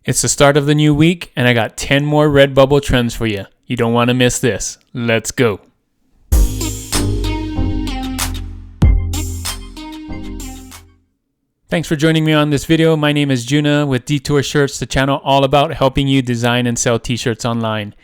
It's the start of the new week, and I got 10 more RedBubble trends for you. You don't want to miss this. Let's go. Thanks for joining me on this video. My name is Juna with Detour Shirts, the channel all about helping you design and sell t-shirts online.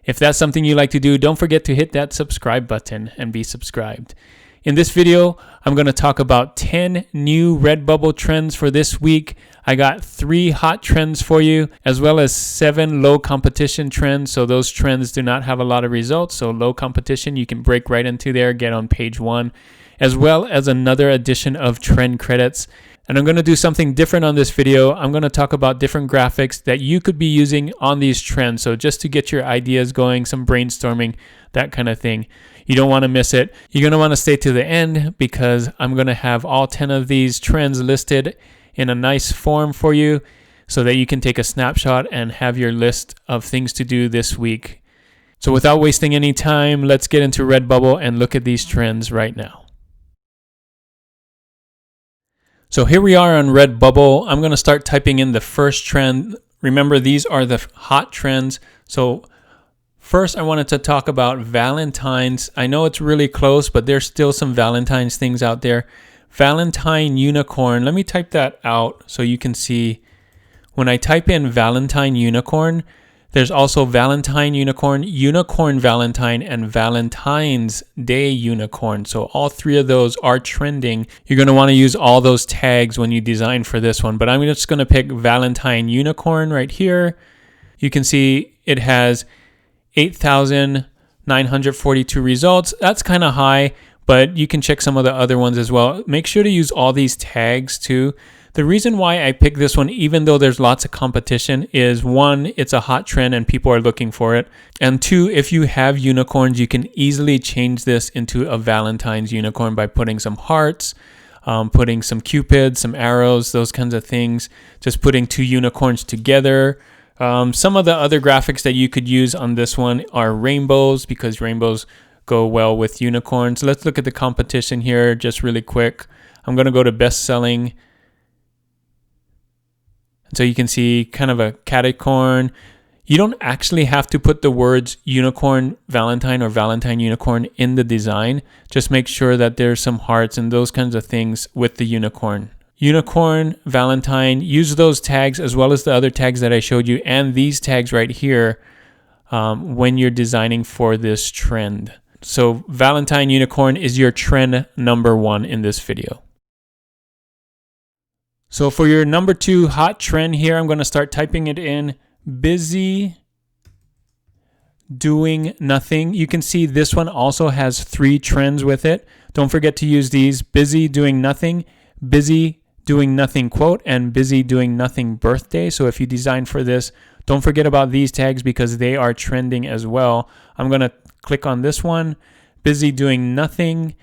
If that's something you like to do, don't forget to hit that subscribe button and be subscribed. In this video, I'm going to talk about 10 new RedBubble trends for this week. I got 3 hot trends for you, as well as 7 low competition trends. So those trends do not have a lot of results. So low competition, you can break right into there, get on page 1, as well as another edition of trend credits. And I'm going to do something different on this video. I'm going to talk about different graphics that you could be using on these trends. So just to get your ideas going, some brainstorming, that kind of thing. You don't want to miss it. You're going to want to stay to the end because I'm going to have all 10 of these trends listed in a nice form for you so that you can take a snapshot and have your list of things to do this week. So without wasting any time, let's get into RedBubble and look at these trends right now. So here we are on RedBubble. I'm going to start typing in the first trend. Remember, these are the hot trends. So first, I wanted to talk about Valentine's. I know it's really close, but there's still some Valentine's things out there. Valentine unicorn. Let me type that out so you can see. When I type in Valentine unicorn, there's also Valentine unicorn, unicorn Valentine, and Valentine's Day unicorn. So all 3 of those are trending. You're going to want to use all those tags when you design for this one. But I'm just going to pick Valentine unicorn right here. You can see it has 8,942 results. That's kind of high, but you can check some of the other ones as well. Make sure to use all these tags too. The reason why I picked this one, even though there's lots of competition, is 1, it's a hot trend and people are looking for it. And 2, if you have unicorns, you can easily change this into a Valentine's unicorn by putting some hearts, putting some cupids, some arrows, those kinds of things. Just putting 2 unicorns together. Some of the other graphics that you could use on this one are rainbows, because rainbows go well with unicorns. Let's look at the competition here just really quick. I'm going to go to best selling. So you can see kind of a caticorn. You don't actually have to put the words unicorn Valentine or Valentine unicorn in the design. Just make sure that there's some hearts and those kinds of things with the unicorn. Unicorn, Valentine, use those tags as well as the other tags that I showed you and these tags right here when you're designing for this trend. So Valentine unicorn is your trend number 1 in this video. So for your number 2 hot trend here, I'm going to start typing it in. Busy doing nothing. You can see this one also has 3 trends with it. Don't forget to use these. Busy doing nothing, busy doing nothing quote, and busy doing nothing birthday. So if you design for this, don't forget about these tags because they are trending as well. I'm going to click on this one. Busy doing nothing.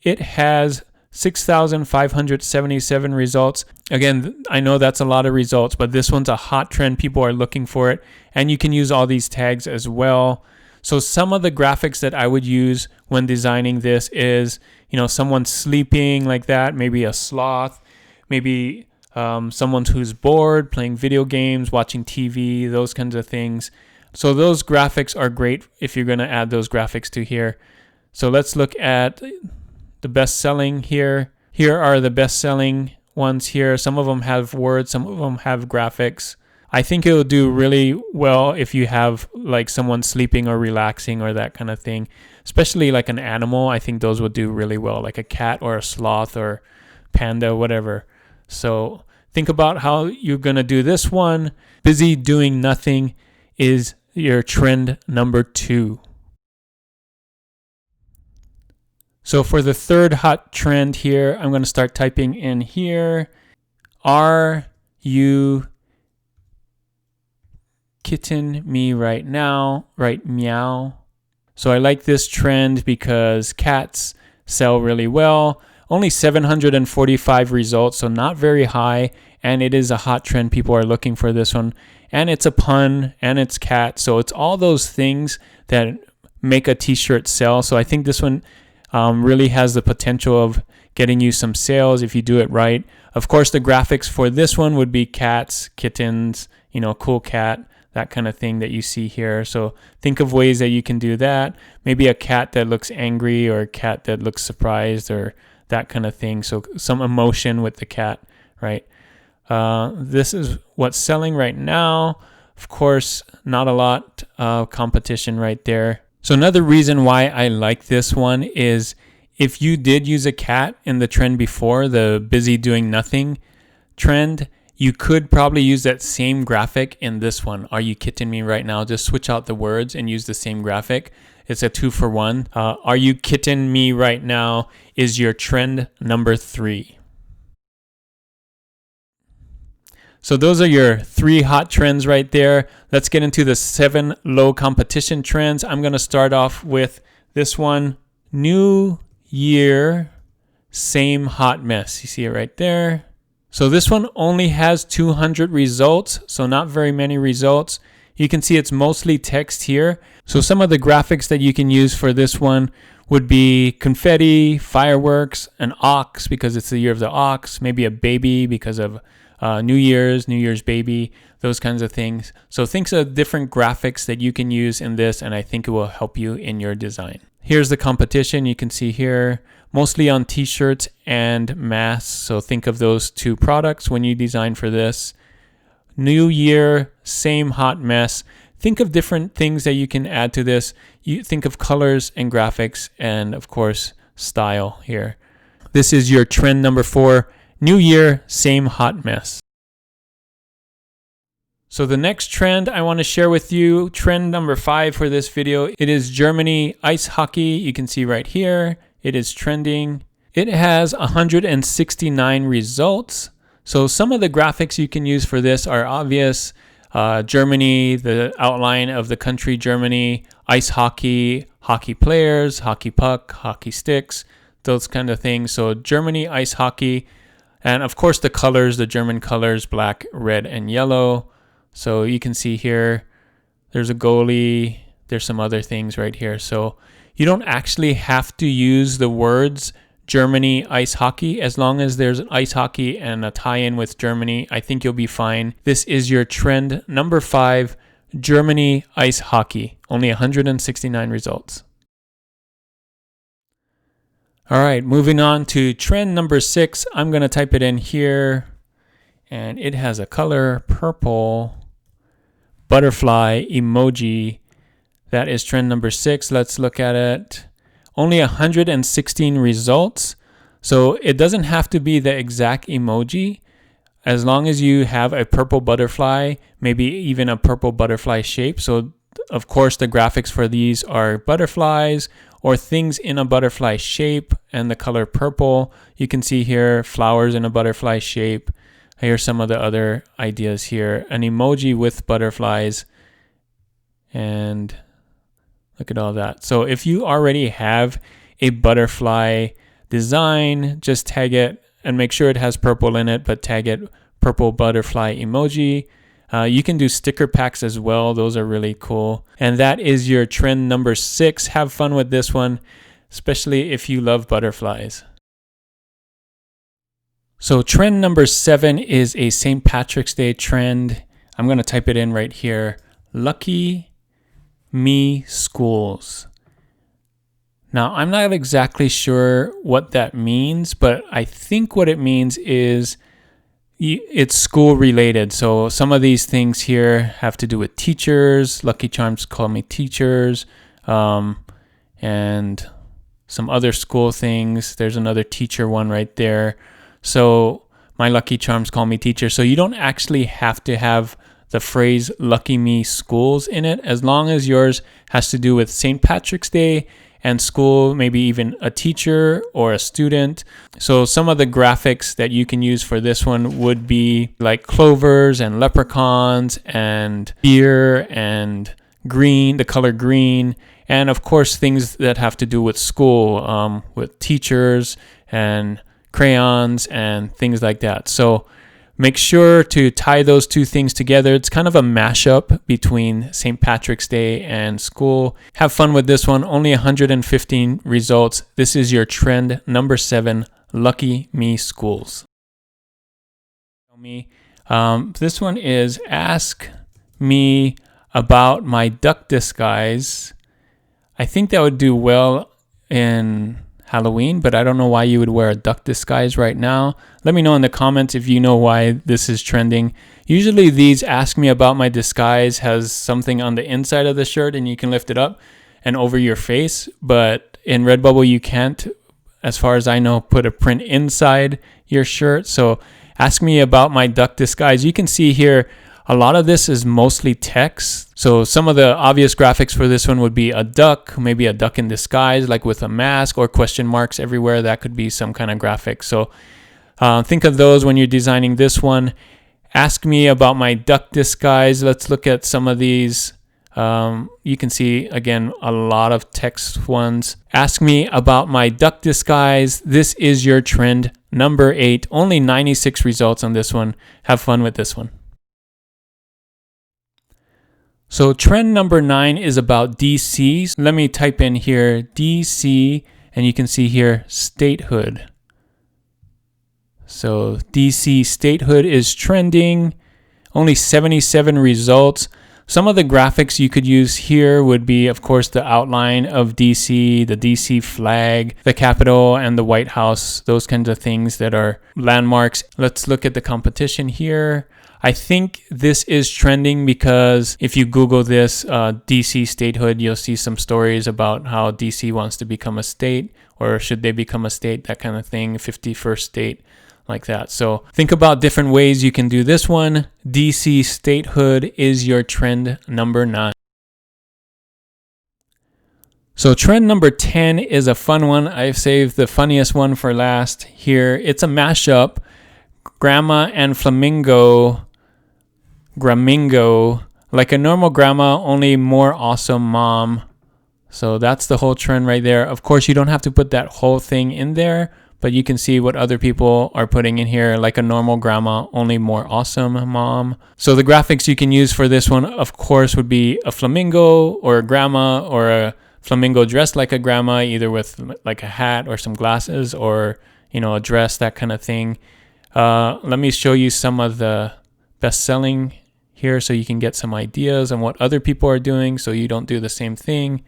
It has 6,577 results. Again, I know that's a lot of results, but this one's a hot trend. People are looking for it, and you can use all these tags as well. So some of the graphics that I would use when designing this is, someone sleeping like that, maybe a sloth, maybe someone who's bored, playing video games, watching TV, those kinds of things. So those graphics are great if you're going to add those graphics to here. So let's look at the best selling here. Here are the best selling ones here. Some of them have words, some of them have graphics. I think it'll do really well if you have like someone sleeping or relaxing or that kind of thing, especially like an animal. I think those would do really well, like a cat or a sloth or panda, whatever. So think about how you're going to do this one. Busy doing nothing is your trend number 2. So for the third hot trend here, I'm going to start typing in here. Are you kitten me right now? Right, meow. So I like this trend because cats sell really well. Only 745 results, so not very high. And it is a hot trend. People are looking for this one. And it's a pun, and it's cat. So it's all those things that make a t-shirt sell. So I think this one really has the potential of getting you some sales if you do it right. Of course, the graphics for this one would be cats, kittens, cool cat, that kind of thing that you see here. So think of ways that you can do that. Maybe a cat that looks angry, or a cat that looks surprised, or that kind of thing. So some emotion with the cat, right? This is what's selling right now. Of course, not a lot of competition right there. So another reason why I like this one is if you did use a cat in the trend before, the busy doing nothing trend, you could probably use that same graphic in this one. Are you kidding me right now? Just switch out the words and use the same graphic. It's a 2-for-1. Are you kidding me right now is your trend number 3. So those are your 3 hot trends right there. Let's get into the 7 low competition trends. I'm going to start off with this one. New year, same hot mess. You see it right there. So this one only has 200 results, so not very many results. You can see it's mostly text here. So some of the graphics that you can use for this one would be confetti, fireworks, an ox because it's the year of the ox, maybe a baby because of New Year's baby, those kinds of things. So think of different graphics that you can use in this, and I think it will help you in your design. Here's the competition. You can see here, mostly on t-shirts and masks. So think of those 2 products when you design for this. New year, same hot mess. Think of different things that you can add to this. You think of colors and graphics and, of course, style here. This is your trend number 4. New year, same hot mess. So the next trend I want to share with you, trend number 5 for this video, it is Germany ice hockey. You can see right here, it is trending. It has 169 results. So some of the graphics you can use for this are obvious. Germany, the outline of the country Germany, ice hockey, hockey players, hockey puck, hockey sticks, those kind of things. So Germany ice hockey. And of course the colors, the German colors, black, red, and yellow. So you can see here, there's a goalie, there's some other things right here. So you don't actually have to use the words Germany ice hockey. As long as there's ice hockey and a tie-in with Germany, I think you'll be fine. This is your trend number 5, Germany ice hockey. Only 169 results. All right, moving on to trend number 6. I'm going to type it in here, and it has a color purple butterfly emoji. That is trend number 6. Let's look at it. Only 116 results. So it doesn't have to be the exact emoji. As long as you have a purple butterfly, maybe even a purple butterfly shape. So of course the graphics for these are butterflies or things in a butterfly shape and the color purple. You can see here flowers in a butterfly shape. Here's some of the other ideas here. An emoji with butterflies, and look at all that. So if you already have a butterfly design, just tag it and make sure it has purple in it, but tag it purple butterfly emoji. You can do sticker packs as well. Those are really cool. And that is your trend number 6. Have fun with this one, especially if you love butterflies. So trend number 7 is a St. Patrick's Day trend. I'm going to type it in right here. Lucky Me Schools. Now, I'm not exactly sure what that means, but I think what it means is it's school related. So some of these things here have to do with teachers. Lucky Charms call me teachers. And some other school things. There's another teacher one right there. So my Lucky Charms call me teacher. So you don't actually have to have the phrase Lucky Me Schools in it, as long as yours has to do with St. Patrick's Day and school, maybe even a teacher or a student. So some of the graphics that you can use for this one would be like clovers and leprechauns and deer and green, the color green, and of course things that have to do with school, with teachers and crayons and things like that. So make sure to tie those 2 things together. It's kind of a mashup between St. Patrick's Day and school. Have fun with this one. Only 115 results. This is your trend number 7, Lucky Me Schools. This one is Ask me about my duck disguise. I think that would do well in Halloween, but I don't know why you would wear a duck disguise right now. Let me know in the comments if you know why this is trending. Usually these ask me about my disguise has something on the inside of the shirt and you can lift it up and over your face, but in RedBubble you can't, as far as I know, put a print inside your shirt. So ask me about my duck disguise. You can see here a lot of this is mostly text. So some of the obvious graphics for this one would be a duck, maybe a duck in disguise, like with a mask or question marks everywhere. That could be some kind of graphic. So think of those when you're designing this one. Ask me about my duck disguise. Let's look at some of these. You can see, again, a lot of text ones. Ask me about my duck disguise. This is your trend number 8. Only 96 results on this one. Have fun with this one. So trend number 9 is about DC. Let me type in here DC, and you can see here statehood. So DC statehood is trending. Only 77 results. Some of the graphics you could use here would be, of course, the outline of DC, the DC flag, the Capitol, and the White House, those kinds of things that are landmarks. Let's look at the competition here. I think this is trending because if you Google this, DC statehood, you'll see some stories about how DC wants to become a state, or should they become a state, that kind of thing, 51st state, like that. So think about different ways you can do this one. DC statehood is your trend number 9. So trend number 10 is a fun one. I've saved the funniest one for last here. It's a mashup. Grandma and Gramingo, like a normal grandma, only more awesome mom. So that's the whole trend right there. Of course, you don't have to put that whole thing in there, but you can see what other people are putting in here, like a normal grandma, only more awesome mom. So the graphics you can use for this one, of course, would be a flamingo or a grandma, or a flamingo dressed like a grandma, either with like a hat or some glasses, or, you know, a dress, that kind of thing. Let me show you some of the best-selling here so you can get some ideas on what other people are doing so you don't do the same thing.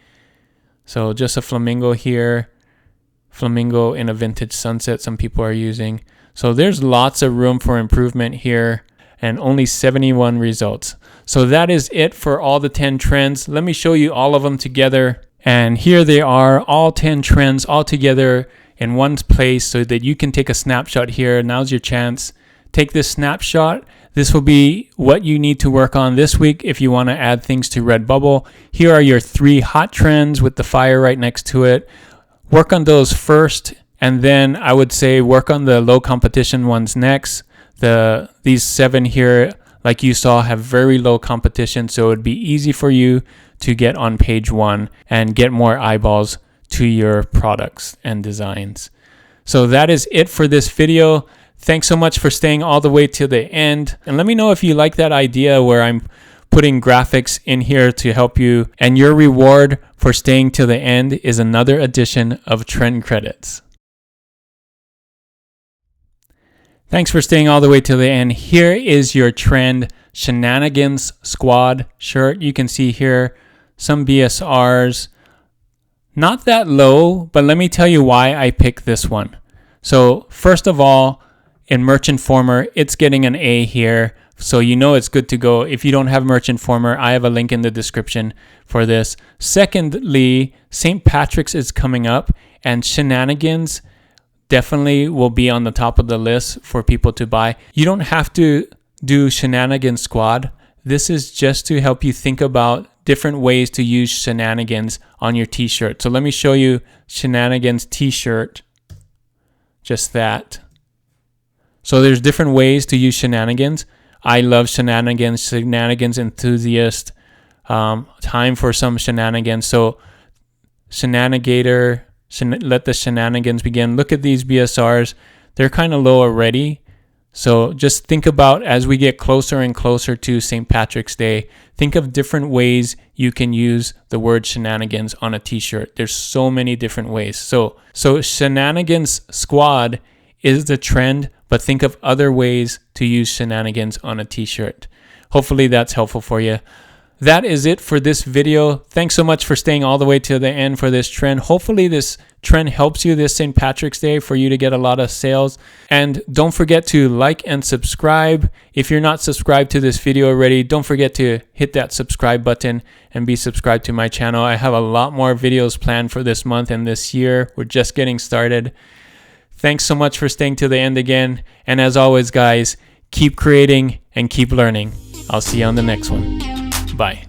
So just a flamingo here, flamingo in a vintage sunset some people are using. So there's lots of room for improvement here, and only 71 results. So that is it for all the 10 trends. Let me show you all of them together. And here they are, all 10 trends all together in one place so that you can take a snapshot here. Now's your chance. Take this snapshot. This will be what you need to work on this week if you want to add things to RedBubble. Here are your 3 hot trends with the fire right next to it. Work on those first, and then I would say work on the low competition ones next. These 7 here, like you saw, have very low competition, so it would be easy for you to get on page 1 and get more eyeballs to your products and designs. So that is it for this video. Thanks so much for staying all the way to the end. And let me know if you like that idea where I'm putting graphics in here to help you. And your reward for staying to the end is another edition of Trend Credits. Thanks for staying all the way to the end. Here is your trend Shenanigans Squad shirt. You can see here some BSRs. Not that low, but let me tell you why I picked this one. So first of all, in Merch Informer, it's getting an A here, so you know it's good to go. If you don't have Merch Informer, I have a link in the description for this. Secondly, St. Patrick's is coming up, and Shenanigans definitely will be on the top of the list for people to buy. You don't have to do Shenanigans Squad. This is just to help you think about different ways to use shenanigans on your t-shirt. So let me show you Shenanigans t-shirt, just that. So there's different ways to use shenanigans. I love shenanigans enthusiast. Time for some shenanigans. So Shenanigator, let the shenanigans begin. Look at these BSRs. They're kind of low already. So just think about, as we get closer and closer to St. Patrick's Day, think of different ways you can use the word shenanigans on a t-shirt. There's so many different ways. So Shenanigans Squad is the trend, but think of other ways to use shenanigans on a t-shirt. hopefully that's helpful for you. That is it for this video. Thanks so much for staying all the way to the end for this trend. Hopefully this trend helps you this St. Patrick's Day for you to get a lot of sales. And don't forget to like and subscribe. If you're not subscribed to this video already, don't forget to hit that subscribe button and be subscribed to my channel. I have a lot more videos planned for this month and this year. We're just getting started. Thanks so much for staying to the end again. And as always, guys, keep creating and keep learning. I'll see you on the next one. Bye.